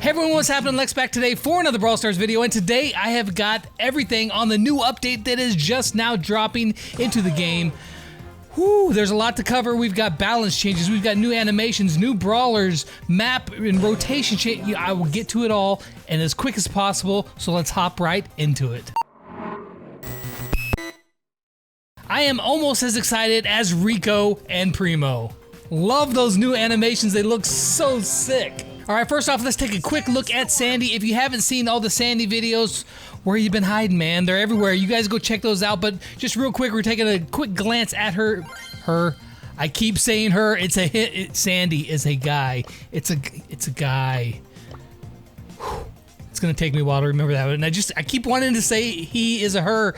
Hey everyone, what's happening? Lex back today for another Brawl Stars video, and today I have got everything on the new update that is just now dropping into the game. Whew, there's a lot to cover. We've got balance changes, we've got new animations, new brawlers, map and rotation change. I will get to it all and as quick as possible, so let's hop right into it. I am almost as excited as Rico and Primo. Love those new animations, they look so sick. Alright, first off, let's take a quick look at Sandy. If you haven't seen all the Sandy videos, where you been hiding, man? They're everywhere. You guys go check those out, but just real quick, we're taking a quick glance at her. I keep saying her, it's a hit. Sandy is a guy. It's a guy. Whew. It's gonna take me a while to remember that, and I keep wanting to say he is a her,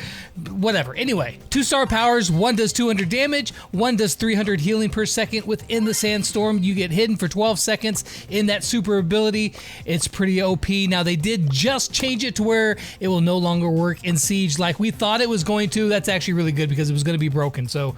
whatever. Anyway, 2-star powers, one does 200 damage, one does 300 healing per second within the sandstorm. You get hidden for 12 seconds in that super ability. It's pretty OP. Now they did just change it to where it will no longer work in Siege like we thought it was going to. That's actually really good because it was gonna be broken. So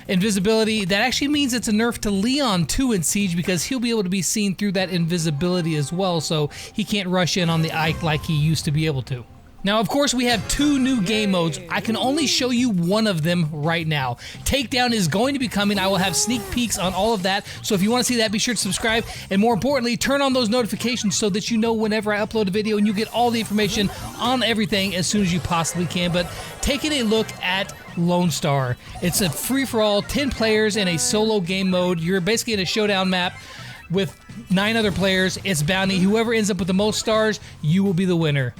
invisibility, that actually means it's a nerf to Leon too in Siege because he'll be able to be seen through that invisibility as well, so he can't rush in on the Ike like he used to be able to. Now, of course, we have two new game modes. I can only show you one of them right now. Takedown is going to be coming. I will have sneak peeks on all of that, so if you want to see that, be sure to subscribe, and more importantly, turn on those notifications so that you know whenever I upload a video and you get all the information on everything as soon as you possibly can. But taking a look at Lonestar. It's a free-for-all, 10 players in a solo game mode. You're basically in a showdown map with 9 other players. It's bounty. Whoever ends up with the most stars, you will be the winner.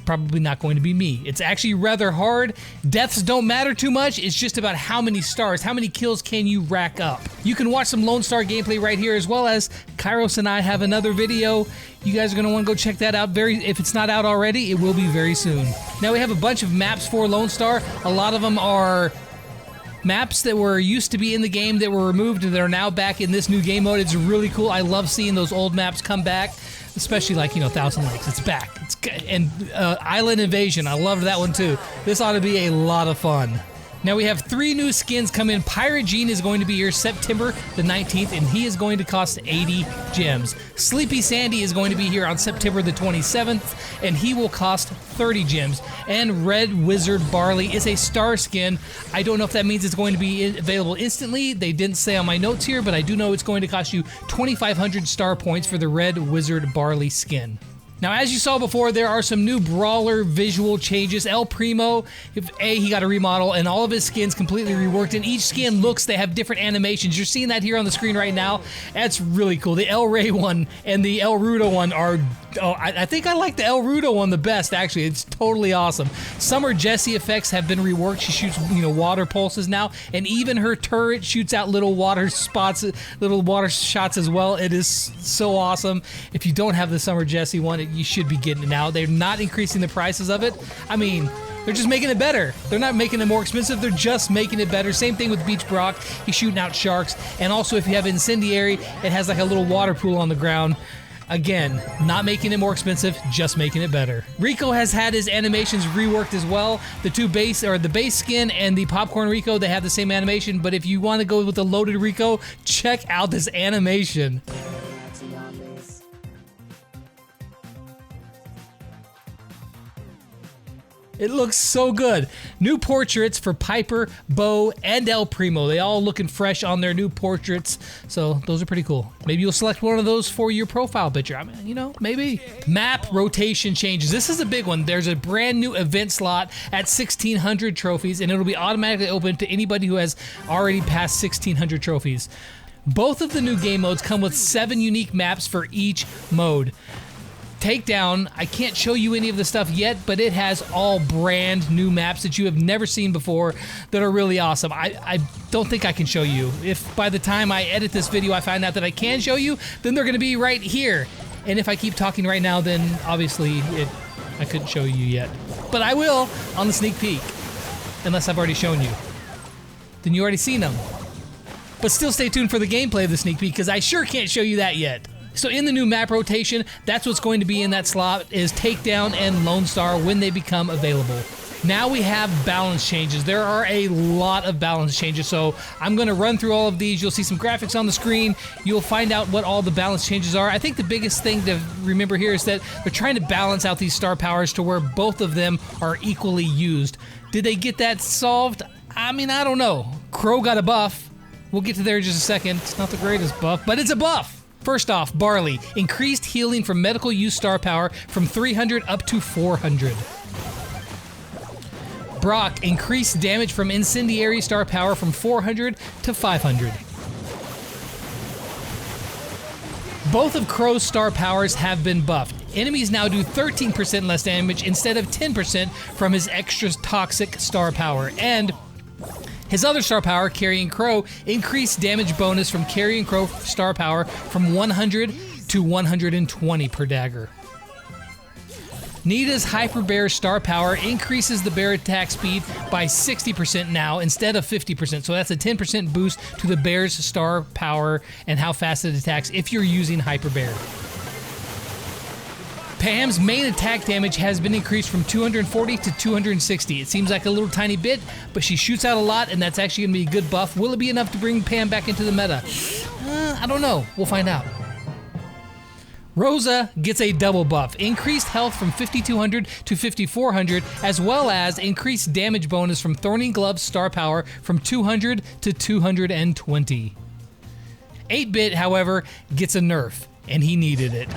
Probably not going to be me. It's actually rather hard. Deaths don't matter too much. It's just about how many stars, how many kills can you rack up. You can watch some Lonestar gameplay right here, as well as Kairos and I have another video. You guys are going to want to go check that out. If it's not out already, it will be very soon. Now we have a bunch of maps for Lonestar. A lot of them are maps that were used to be in the game that were removed and that are now back in this new game mode. It's really cool. I love seeing those old maps come back, especially like, you know, Thousand Lakes. It's back. And Island Invasion. I loved that one too. This ought to be a lot of fun. Now we have 3 new skins come in. Pirate Gene is going to be here September the 19th, and he is going to cost 80 gems. Sleepy Sandy is going to be here on September the 27th, and he will cost 30 gems. And Red Wizard Barley is a star skin. I don't know if that means it's going to be available instantly. They didn't say on my notes here, but I do know it's going to cost you 2,500 star points for the Red Wizard Barley skin. Now, as you saw before, there are some new brawler visual changes. El Primo, he got a remodel, and all of his skins completely reworked, and each skin they have different animations. You're seeing that here on the screen right now. That's really cool. The El Rey one and the El Rudo one are, I think I like the El Rudo one the best, actually. It's totally awesome. Summer Jessie effects have been reworked. She shoots, you know, water pulses now, and even her turret shoots out little water spots, little water shots as well. It is so awesome. If you don't have the Summer Jessie one, you should be getting it now. They're not increasing the prices of it. I mean, they're just making it better. They're not making it more expensive, they're just making it better. Same thing with Beach Brock. He's shooting out sharks. And also, if you have Incendiary, it has like a little water pool on the ground. Again, not making it more expensive, just making it better. Rico has had his animations reworked as well. The base skin and the Popcorn Rico, they have the same animation, but if you want to go with the loaded Rico, check out this animation. It looks so good. New portraits for Piper, Bo, and El Primo. They all looking fresh on their new portraits, so those are pretty cool. Maybe you'll select one of those for your profile picture. I mean, you know, maybe. Map rotation changes. This is a big one. There's a brand new event slot at 1,600 trophies, and it'll be automatically open to anybody who has already passed 1,600 trophies. Both of the new game modes come with 7 unique maps for each mode. Takedown, I can't show you any of the stuff yet, but it has all brand new maps that you have never seen before that are really awesome. I don't think I can show you. If by the time I edit this video I find out that I can show you, then they're gonna be right here. And if I keep talking right now, then obviously I couldn't show you yet. But I will on the sneak peek, unless I've already shown you. Then you already seen them. But still stay tuned for the gameplay of the sneak peek, because I sure can't show you that yet. So in the new map rotation, that's what's going to be in that slot is Takedown and Lonestar when they become available. Now we have balance changes. There are a lot of balance changes, so I'm going to run through all of these. You'll see some graphics on the screen. You'll find out what all the balance changes are. I think the biggest thing to remember here is that they're trying to balance out these star powers to where both of them are equally used. Did they get that solved? I mean, I don't know. Crow got a buff. We'll get to there in just a second. It's not the greatest buff, but it's a buff. First off, Barley. Increased healing from medical use star power from 300 up to 400. Brock. Increased damage from incendiary star power from 400 to 500. Both of Crow's star powers have been buffed. Enemies now do 13% less damage instead of 10% from his extra toxic star power. And his other star power, Carrying Crow, increased damage bonus from Carrying Crow star power from 100 to 120 per dagger. Nita's Hyper Bear star power increases the bear attack speed by 60% now instead of 50%. So that's a 10% boost to the bear's star power and how fast it attacks if you're using Hyper Bear. Pam's main attack damage has been increased from 240 to 260. It seems like a little tiny bit, but she shoots out a lot, and that's actually going to be a good buff. Will it be enough to bring Pam back into the meta? I don't know. We'll find out. Rosa gets a double buff. Increased health from 5200 to 5400, as well as increased damage bonus from Thorny Glove's star power from 200 to 220. 8-Bit, however, gets a nerf, and he needed it.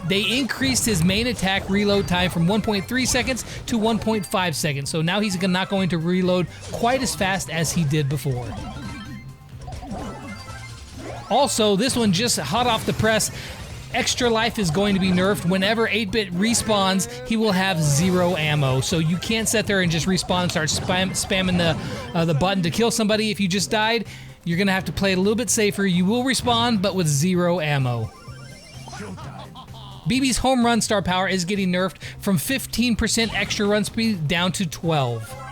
They increased his main attack reload time from 1.3 seconds to 1.5 seconds, so now he's not going to reload quite as fast as he did before. Also, this one just hot off the press, Extra Life is going to be nerfed. Whenever 8-Bit respawns, he will have 0 ammo, so you can't sit there and just respawn and start spamming the button to kill somebody if you just died. You're going to have to play it a little bit safer. You will respawn, but with 0 ammo. BB's home run star power is getting nerfed from 15% extra run speed down to 12.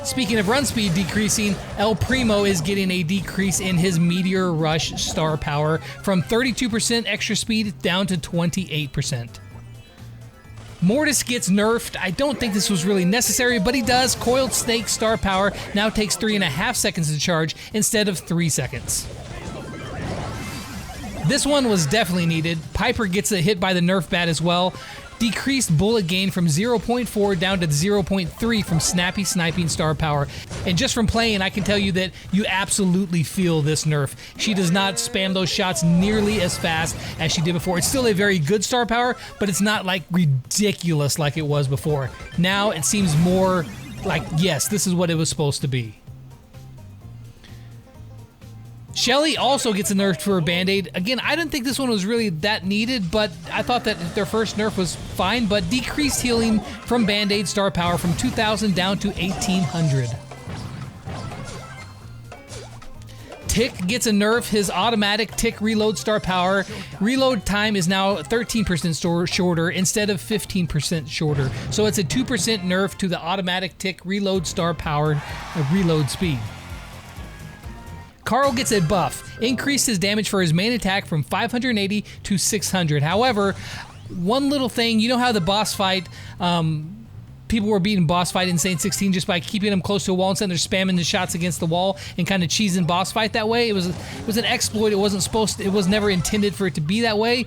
Speaking of run speed decreasing, El Primo is getting a decrease in his Meteor Rush star power from 32% extra speed down to 28%. Mortis gets nerfed. I don't think this was really necessary, but he does. Coiled Snake star power now takes 3.5 seconds to charge instead of 3 seconds. This one was definitely needed. Piper gets a hit by the nerf bat as well. Decreased bullet gain from 0.4 down to 0.3 from Snappy Sniping star power. And just from playing, I can tell you that you absolutely feel this nerf. She does not spam those shots nearly as fast as she did before. It's still a very good star power, but it's not like ridiculous like it was before. Now it seems more like, yes, this is what it was supposed to be. Shelley also gets a nerf for a Band-Aid. Again, I didn't think this one was really that needed, but I thought that their first nerf was fine, but decreased healing from Band-Aid star power from 2,000 down to 1,800. Tick gets a nerf. His automatic Tick reload star power. Reload time is now 13% shorter instead of 15% shorter. So it's a 2% nerf to the automatic Tick reload star power reload speed. Carl gets a buff. Increased his damage for his main attack from 580 to 600. However, one little thing, you know how the boss fight, people were beating boss fight in Saint 16 just by keeping them close to a wall and they're spamming the shots against the wall and kind of cheesing boss fight that way? It was an exploit. It was never intended for it to be that way.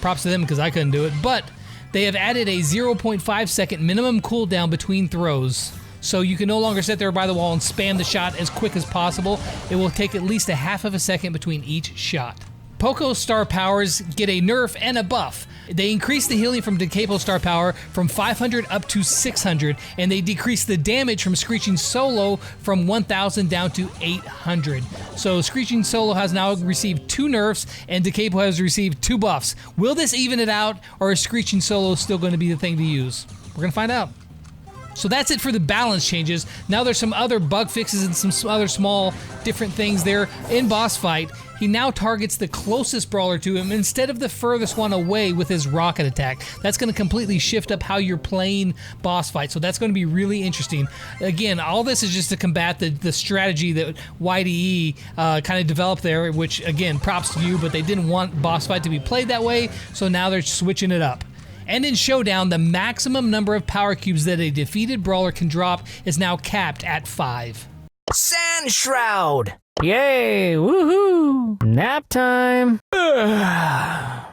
Props to them because I couldn't do it. But they have added a 0.5 second minimum cooldown between throws. So you can no longer sit there by the wall and spam the shot as quick as possible. It will take at least a half of a second between each shot. Poco's star powers get a nerf and a buff. They increase the healing from DeCapo's star power from 500 up to 600, and they decrease the damage from Screeching Solo from 1,000 down to 800. So Screeching Solo has now received 2 nerfs, and DeCapo has received 2 buffs. Will this even it out, or is Screeching Solo still going to be the thing to use? We're going to find out. So that's it for the balance changes. Now there's some other bug fixes and some other small different things there. In boss fight, he now targets the closest brawler to him instead of the furthest one away with his rocket attack. That's going to completely shift up how you're playing boss fight, so that's going to be really interesting. Again, all this is just to combat the strategy that YDE kind of developed there, which, again, props to you, but they didn't want boss fight to be played that way, so now they're switching it up. And in Showdown, the maximum number of power cubes that a defeated brawler can drop is now capped at 5. Sand Shroud! Yay! Woohoo! Nap time! Ugh.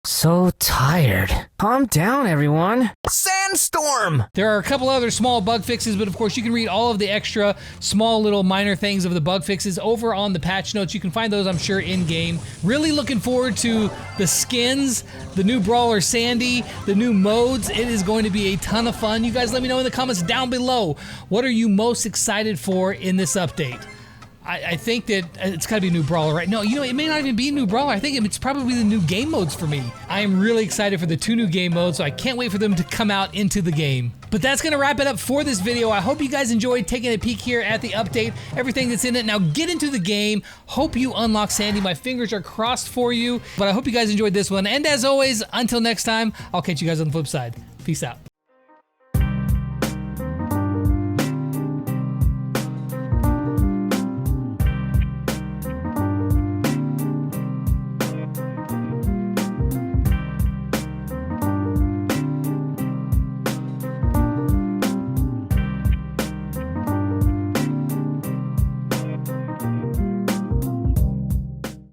So tired. Calm down, everyone. Sandstorm! There are a couple other small bug fixes, but of course you can read all of the extra small little minor things of the bug fixes over on the patch notes. You can find those, I'm sure, in-game. Really looking forward to the skins, the new Brawler Sandy, the new modes. It is going to be a ton of fun. You guys let me know in the comments down below. What are you most excited for in this update? I think that it's got to be a new Brawler, right? No, you know, it may not even be a new Brawler. I think it's probably the new game modes for me. I am really excited for the 2 new game modes, so I can't wait for them to come out into the game. But that's going to wrap it up for this video. I hope you guys enjoyed taking a peek here at the update, everything that's in it. Now get into the game. Hope you unlock Sandy. My fingers are crossed for you, but I hope you guys enjoyed this one. And as always, until next time, I'll catch you guys on the flip side. Peace out.